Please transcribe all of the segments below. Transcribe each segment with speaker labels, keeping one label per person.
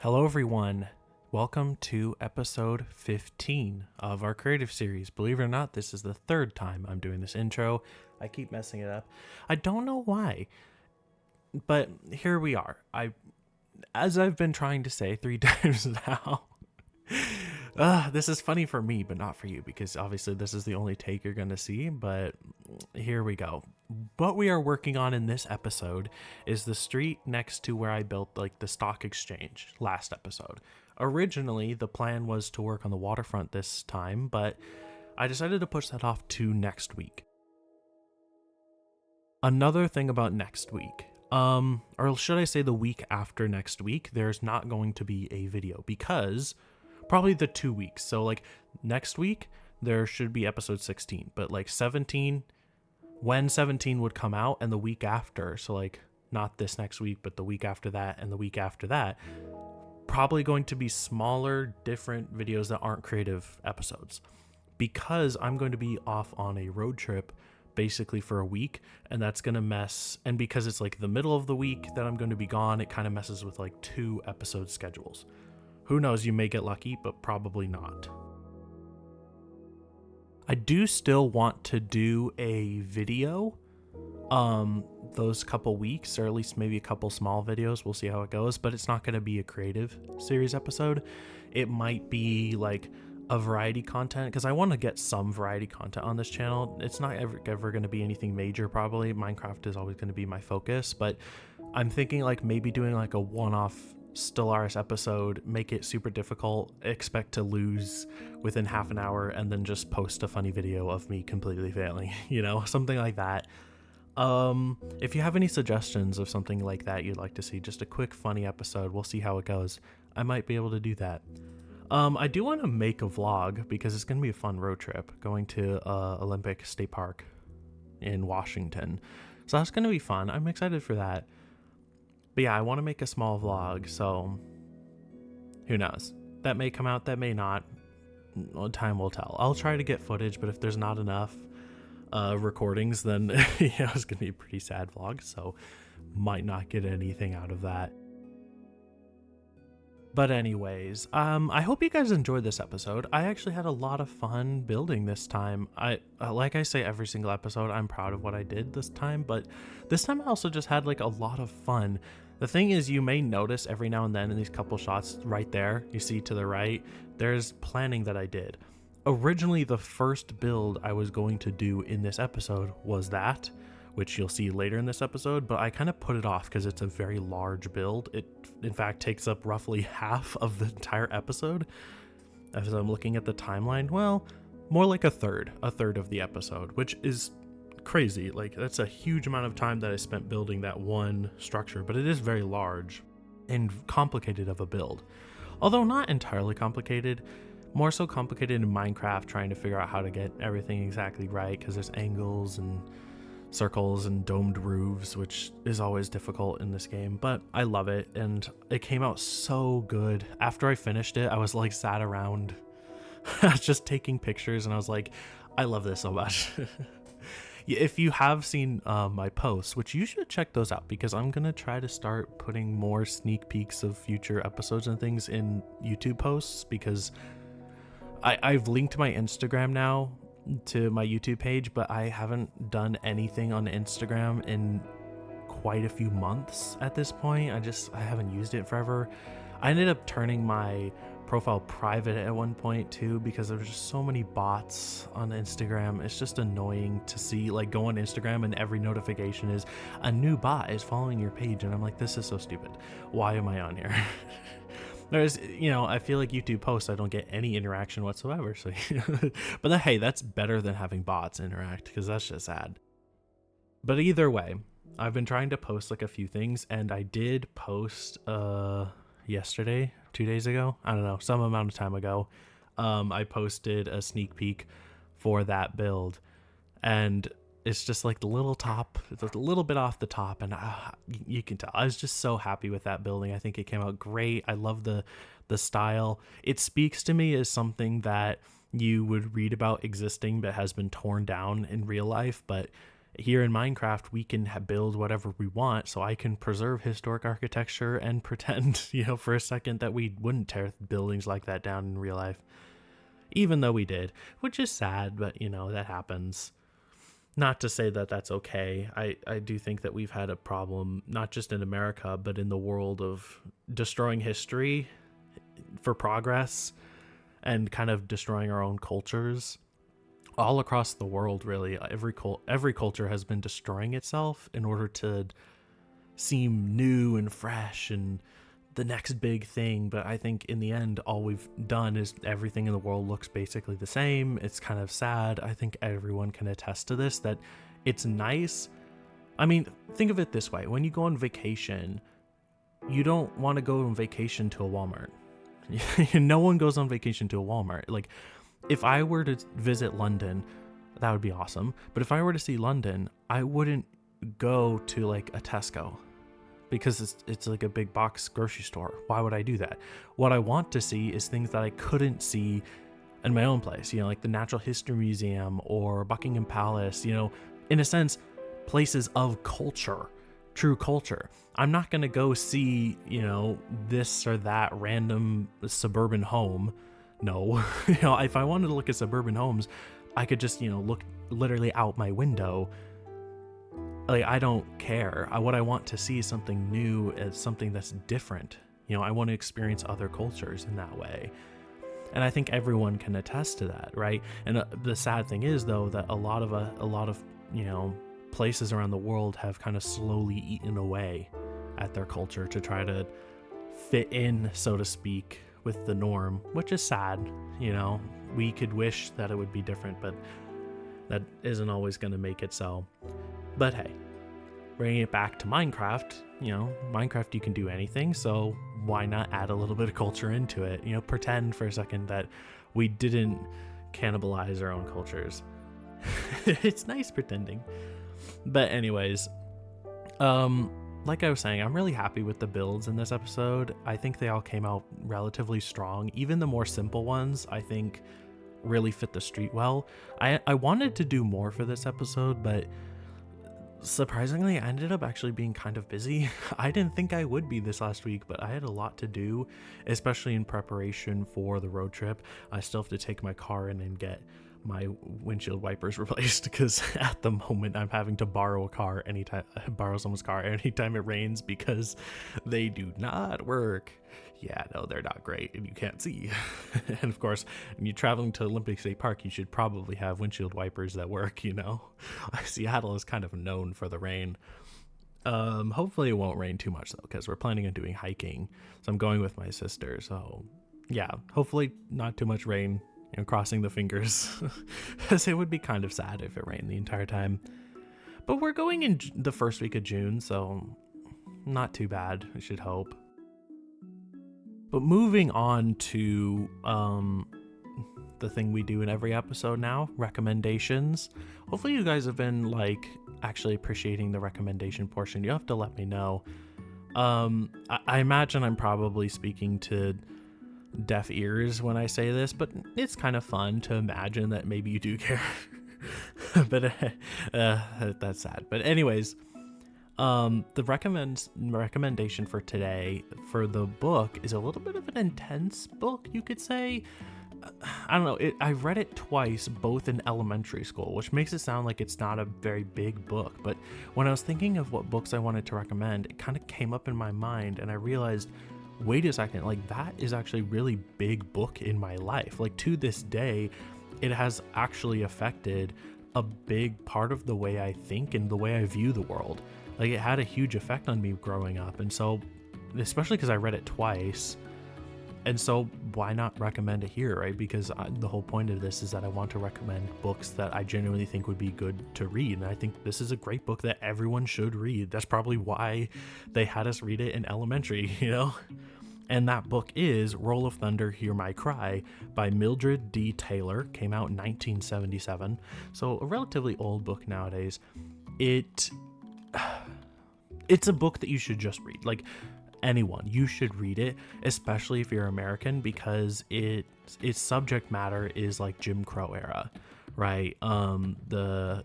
Speaker 1: Hello, everyone. Welcome to episode 15 of our creative series. Believe it or not, this is the third time I'm doing this intro. I keep messing it up. I don't know why, but here we are. As I've been trying to say 3 times now, this is funny for me, but not for you, because obviously this is the only take you're going to see, but here we go. What we are working on in this episode is the street next to where I built like the stock exchange last episode. Originally, the plan was to work on the waterfront this time, but I decided to push that off to next week. Another thing about next week, or should I say the week after next week, there's not going to be a video because probably the 2 weeks. So like next week, there should be episode 16, but like 17, when 17 would come out and the week after, so like not this next week, but the week after that and the week after that, probably going to be smaller, different videos that aren't creative episodes because I'm going to be off on a road trip basically for a week, and that's going to mess, and because it's like the middle of the week that I'm going to be gone, it kind of messes with like 2 episode schedules. Who knows, you may get lucky, but probably not. I do still want to do a video those couple weeks, or at least maybe a couple small videos. We'll see how it goes, but it's not going to be a creative series episode. It might be like a variety content, because I want to get some variety content on this channel. It's not ever going to be anything major, probably. Minecraft is always going to be my focus, but I'm thinking like maybe doing like a one-off Stellaris episode, make it super difficult, expect to lose within half an hour, and then just post a funny video of me completely failing, something like that. If you have any suggestions of something like that you'd like to see, just a quick funny episode, we'll see how it goes. I might be able to do that. I do want to make a vlog because it's going to be a fun road trip going to Olympic State Park in Washington. So that's going to be fun. I'm excited for that. But yeah, I want to make a small vlog, so who knows? That may come out, that may not. Well, time will tell. I'll try to get footage, but if there's not enough recordings, then it's going to be a pretty sad vlog, so might not get anything out of that. But anyways, I hope you guys enjoyed this episode. I actually had a lot of fun building this time. Like I say every single episode, I'm proud of what I did this time, but this time I also just had like a lot of fun. The thing is, you may notice every now and then in these couple shots right there, you see to the right, there's planning that I did. Originally, the first build I was going to do in this episode was that, which you'll see later in this episode, but I kind of put it off because it's a very large build. It, in fact, takes up roughly half of the entire episode. As I'm looking at the timeline, well, more like a third of the episode, which is crazy. Like, that's a huge amount of time that I spent building that one structure, but it is very large and complicated of a build. Although not entirely complicated, more so complicated in Minecraft, trying to figure out how to get everything exactly right, because there's angles and circles and domed roofs, which is always difficult in this game, but I love it, and it came out so good. After I finished it, I was like sat around just taking pictures, and I was like, I love this so much. If you have seen my posts, which you should check those out, because I'm gonna try to start putting more sneak peeks of future episodes and things in YouTube posts, because I've linked my Instagram now to my YouTube page, but I haven't done anything on Instagram in quite a few months at this point. I haven't used it forever. I ended up turning my profile private at one point too, because there was just so many bots on Instagram. It's just annoying to see, like, go on Instagram and every notification is a new bot is following your page, and I'm like, this is so stupid. Why am I on here? There's, I feel like YouTube posts, I don't get any interaction whatsoever. So, but hey, that's better than having bots interact, because that's just sad. But either way, I've been trying to post like a few things, and I did post yesterday, 2 days ago, I don't know, some amount of time ago. I posted a sneak peek for that build, and it's just like the little top, it's a little bit off the top, and you can tell I was just so happy with that building. I think it came out great. I love the style. It speaks to me as something that you would read about existing but has been torn down in real life, but Here in Minecraft, we can build whatever we want, so I can preserve historic architecture and pretend, for a second that we wouldn't tear buildings like that down in real life. Even though we did, which is sad, but that happens. Not to say that that's okay. I do think that we've had a problem, not just in America, but in the world, of destroying history for progress and kind of destroying our own cultures. All across the world, really, every culture has been destroying itself in order to seem new and fresh and the next big thing. But I think in the end, all we've done is everything in the world looks basically the same. It's kind of sad. I think everyone can attest to this, that it's nice. I mean, think of it this way. When you go on vacation, you don't want to go on vacation to a Walmart. No one goes on vacation to a Walmart. Like, if I were to visit London, that would be awesome. But if I were to see London, I wouldn't go to like a Tesco, because it's like a big box grocery store. Why would I do that? What I want to see is things that I couldn't see in my own place, like the Natural History Museum or Buckingham Palace, in a sense, places of culture, true culture. I'm not going to go see, this or that random suburban home. No, if I wanted to look at suburban homes, I could just, look literally out my window. Like, I don't care. What I want to see is something new, as something that's different. I want to experience other cultures in that way. And I think everyone can attest to that, right? And the sad thing is, though, that a lot of places around the world have kind of slowly eaten away at their culture to try to fit in, so to speak, with the norm, which is sad. We could wish that it would be different, but that isn't always going to make it so. But hey, bringing it back to Minecraft, Minecraft, you can do anything, so why not add a little bit of culture into it? Pretend for a second that we didn't cannibalize our own cultures. It's nice pretending. But anyways, like I was saying, I'm really happy with the builds in this episode. I think they all came out relatively strong. Even the more simple ones, I think, really fit the street well. I wanted to do more for this episode, but surprisingly, I ended up actually being kind of busy. I didn't think I would be this last week, but I had a lot to do, especially in preparation for the road trip. I still have to take my car in and get my windshield wipers replaced, because at the moment I'm having to borrow someone's car anytime it rains, because they do not work. Yeah, no, they're not great, and you can't see. And of course, when you're traveling to Olympic State Park, you should probably have windshield wipers that work. Seattle is kind of known for the rain. Hopefully it won't rain too much, though, because we're planning on doing hiking, so I'm going with my sister. So yeah, hopefully not too much rain. Crossing the fingers, because it would be kind of sad if it rained the entire time. But we're going in the first week of June, so not too bad, I should hope. But moving on to the thing we do in every episode now, recommendations. Hopefully you guys have been actually appreciating the recommendation portion. You have to let me know. I imagine I'm probably speaking to deaf ears when I say this, but it's kind of fun to imagine that maybe you do care. But that's sad. But anyways, the recommendation for today for the book is a little bit of an intense book, you could say. I don't know, I read it twice, both in elementary school, which makes it sound like it's not a very big book. But when I was thinking of what books I wanted to recommend, it kind of came up in my mind, and I realized, wait a second, that is actually a really big book in my life. To this day, it has actually affected a big part of the way I think and the way I view the world. It had a huge effect on me growing up. And so, especially because I read it twice, and so why not recommend it here, right? Because the whole point of this is that I want to recommend books that I genuinely think would be good to read. And I think this is a great book that everyone should read. That's probably why they had us read it in elementary, And that book is Roll of Thunder, Hear My Cry by Mildred D. Taylor. Came out in 1977. So a relatively old book nowadays. It's a book that you should just read. Anyone, you should read it, especially if you're American, because its subject matter is Jim Crow era, right? The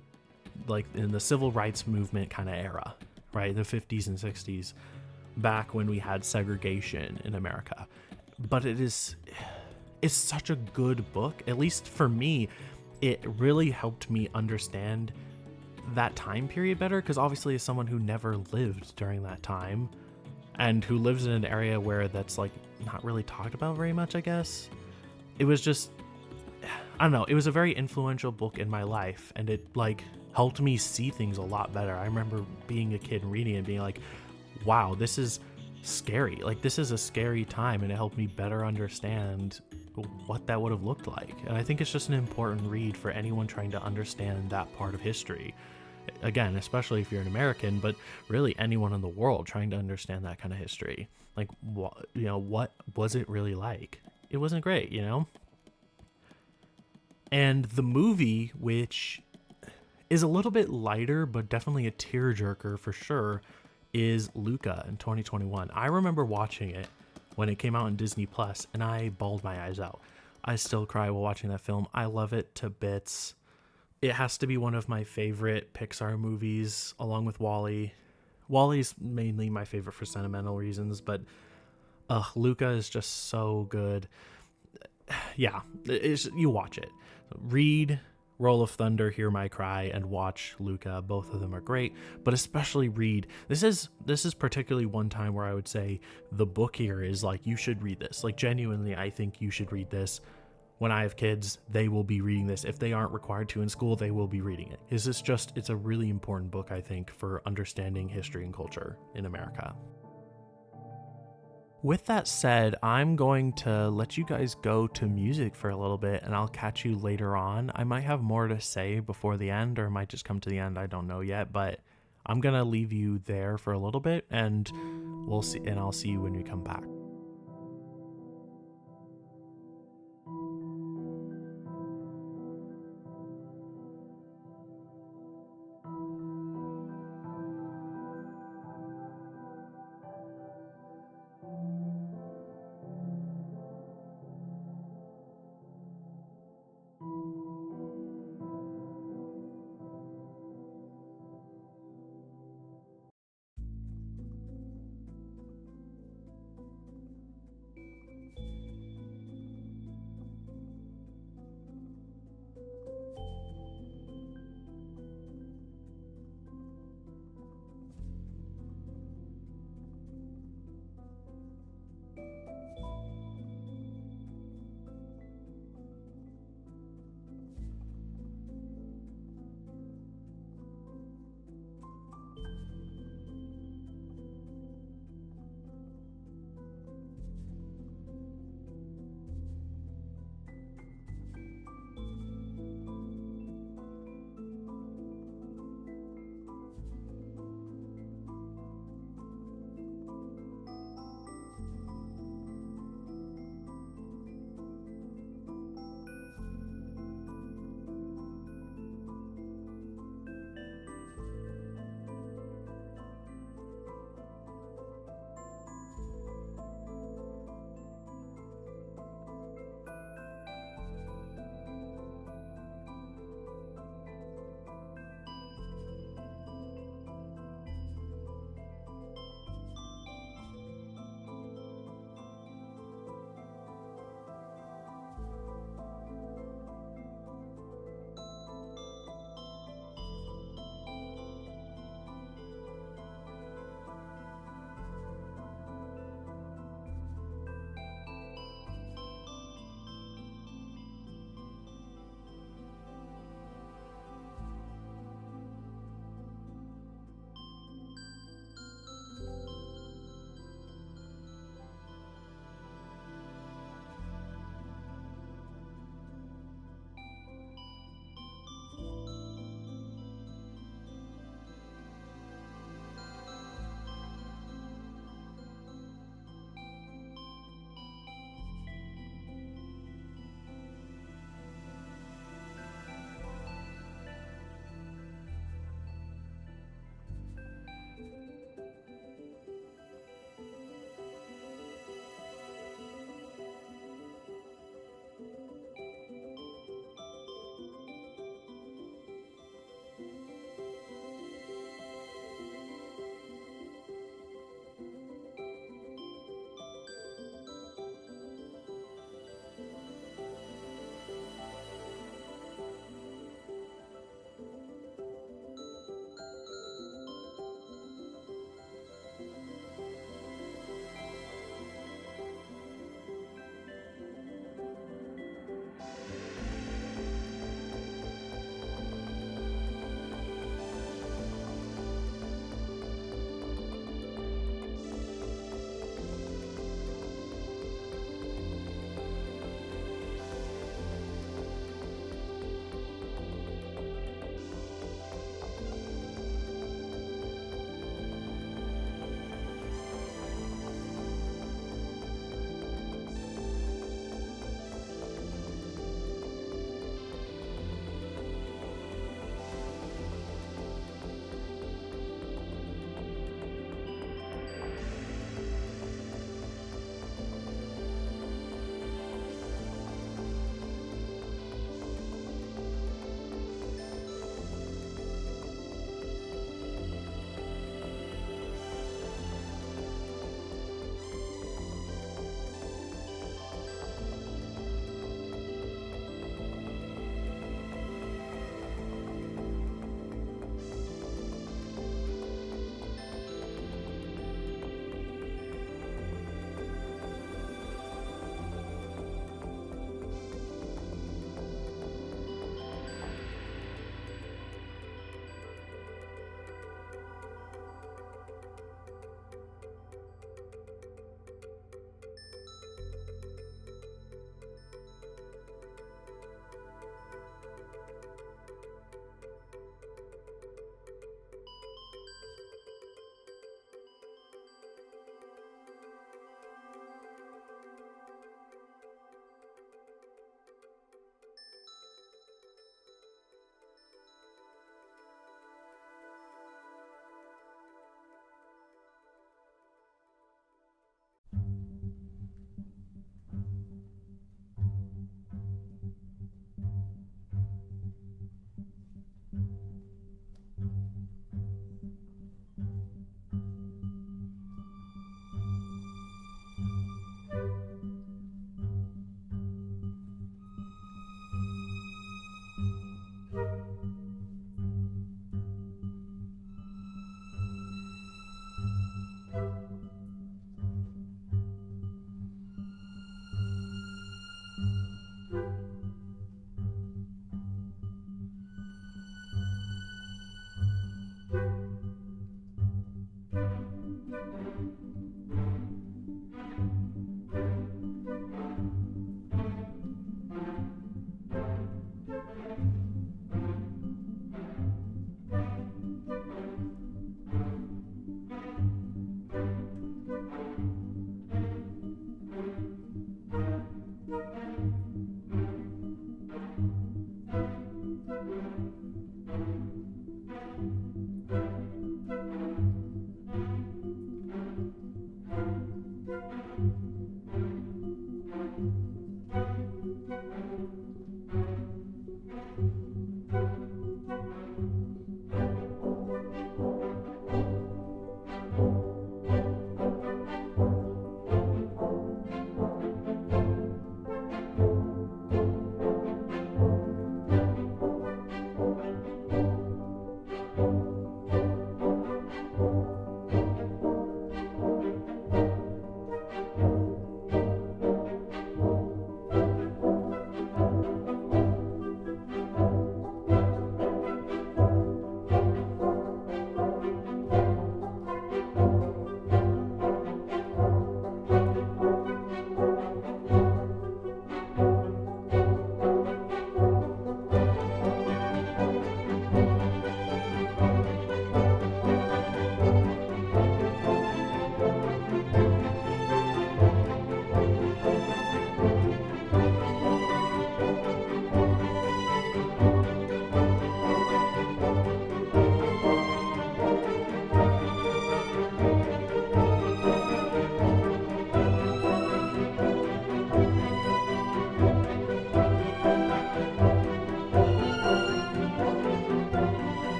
Speaker 1: like in the civil rights movement kind of era, right? The 50s and 60s, back when we had segregation in America. But it's such a good book. At least for me, it really helped me understand that time period better, because obviously as someone who never lived during that time and who lives in an area where that's like not really talked about very much, I guess. It was just, I don't know, it was a very influential book in my life, and it like helped me see things a lot better. I remember being a kid and reading it and being like, wow, this is scary. Like, this is a scary time, and it helped me better understand what that would have looked like. And I think it's just an important read for anyone trying to understand that part of history. Again, especially if you're an American, but really anyone in the world trying to understand that kind of history. Like, what, what was it really like? It wasn't great, And the movie, which is a little bit lighter, but definitely a tearjerker for sure, is Luca in 2021. I remember watching it when it came out on Disney Plus, and I bawled my eyes out. I still cry while watching that film. I love it to bits. It has to be one of my favorite Pixar movies, along with Wall-E. Wall-E's mainly my favorite for sentimental reasons, but Luca is just so good. Yeah, you watch it. Read Roll of Thunder, Hear My Cry, and watch Luca. Both of them are great, but especially read. This is particularly one time where I would say the book here is like, you should read this. Like, genuinely, I think you should read this. When I have kids, they will be reading this. If they aren't required to in school, they will be reading it. It's a really important book, I think, for understanding history and culture in America. With that said, I'm going to let you guys go to music for a little bit, and I'll catch you later on. I might have more to say before the end, or it might just come to the end. I don't know yet, but I'm going to leave you there for a little bit, and we'll see, and I'll see you when we come back.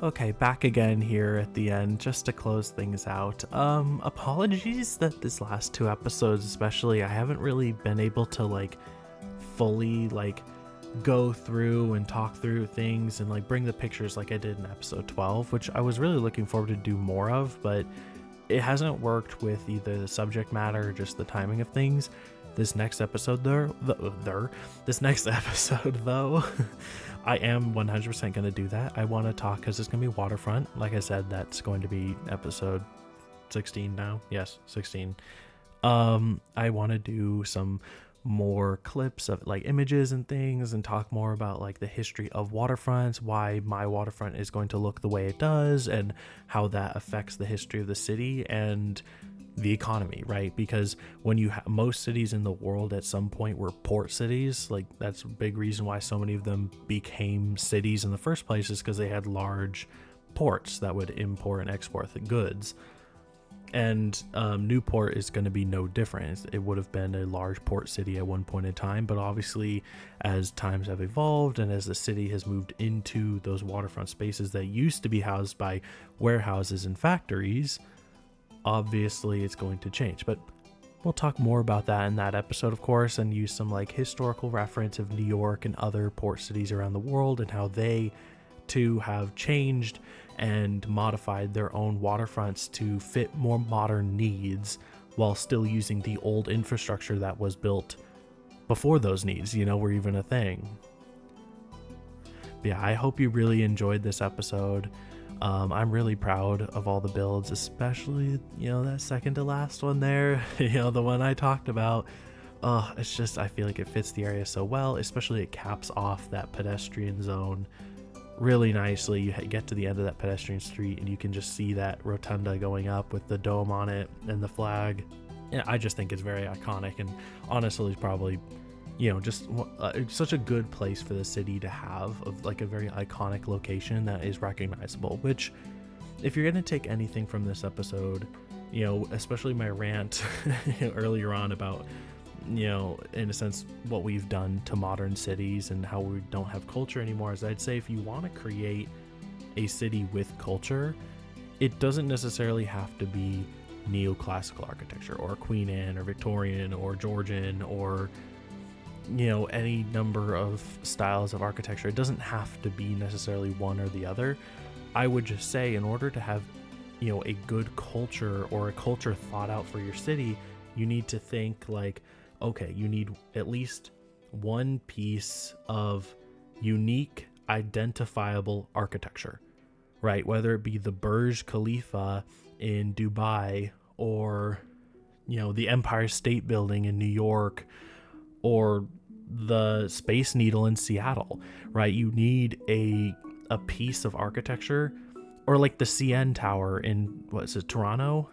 Speaker 1: Okay, back again here at the end, just to close things out. Apologies that this last two episodes, especially, I haven't really been able to like fully like go through and talk through things and like bring the pictures like I did in episode 12, which I was really looking forward to do more of, but it hasn't worked with either the subject matter or just the timing of things. This next episode this next episode though, I am 100% going to do that. I want to talk because it's going to be waterfront. Like I said, that's going to be episode 16 now. Yes, 16. I want to do some more clips of like images and things and talk more about like the history of waterfronts, why my waterfront is going to look the way it does, and how that affects the history of the city and the economy, right? Because when you most cities in the world at some point were port cities, like that's a big reason why so many of them became cities in the first place, is because they had large ports that would import and export the goods. And Newport is going to be no different. It would have been a large port city at one point in time, but obviously as times have evolved and as the city has moved into those waterfront spaces that used to be housed by warehouses and factories, obviously it's going to change. But we'll talk more about that in that episode, of course, and use some like historical reference of New York and other port cities around the world and how they too have changed and modified their own waterfronts to fit more modern needs while still using the old infrastructure that was built before those needs, were even a thing. But yeah, I hope you really enjoyed this episode. I'm really proud of all the builds, especially, that second to last one there, the one I talked about. It's just, I feel like it fits the area so well, especially it caps off that pedestrian zone really nicely. You get to the end of that pedestrian street and you can just see that rotunda going up with the dome on it and the flag. Yeah, I just think it's very iconic, and honestly it's probably just such a good place for the city to have, of like a very iconic location that is recognizable. Which, if you're going to take anything from this episode, especially my rant earlier on about in a sense what we've done to modern cities and how we don't have culture anymore, is I'd say if you want to create a city with culture, it doesn't necessarily have to be neoclassical architecture or Queen Anne or Victorian or Georgian or any number of styles of architecture. It doesn't have to be necessarily one or the other. I would just say, in order to have a good culture or a culture thought out for your city, you need to think like, okay, you need at least one piece of unique, identifiable architecture, right? Whether it be the Burj Khalifa in Dubai or, the Empire State Building in New York or the Space Needle in Seattle, right? You need a piece of architecture, or like the CN Tower in, Toronto?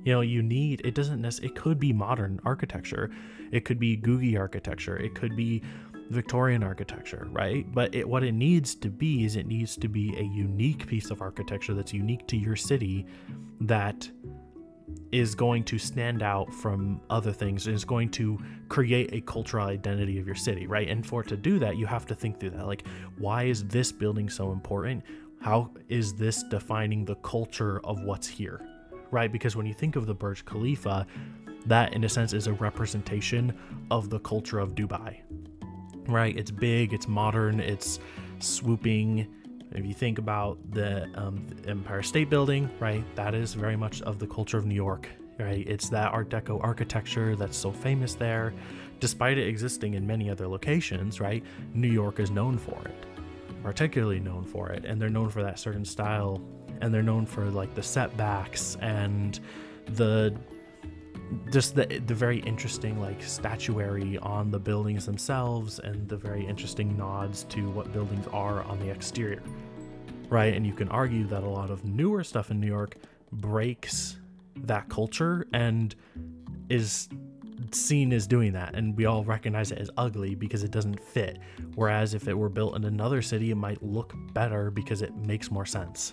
Speaker 1: It could be modern architecture. It could be Googie architecture. It could be Victorian architecture, right? But what it needs to be is it needs to be a unique piece of architecture that's unique to your city, that is going to stand out from other things, is going to create a cultural identity of your city, right? And for it to do that, you have to think through that. Like, why is this building so important? How is this defining the culture of what's here? Right? Because when you think of the Burj Khalifa, that in a sense is a representation of the culture of Dubai, right? It's big, it's modern, it's swooping. If you think about the Empire State Building, right, that is very much of the culture of New York, right? It's that Art Deco architecture that's so famous there. Despite it existing in many other locations, right, New York is known for it, particularly known for it, and they're known for that certain style, and they're known for like the setbacks and the very interesting like statuary on the buildings themselves, and the very interesting nods to what buildings are on the exterior, right? And you can argue that a lot of newer stuff in New York breaks that culture and is seen as doing that, and we all recognize it as ugly because it doesn't fit, whereas if it were built in another city, it might look better because it makes more sense.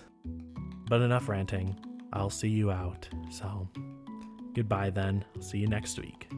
Speaker 1: But enough ranting. I'll see you out. So, goodbye then. I'll see you next week.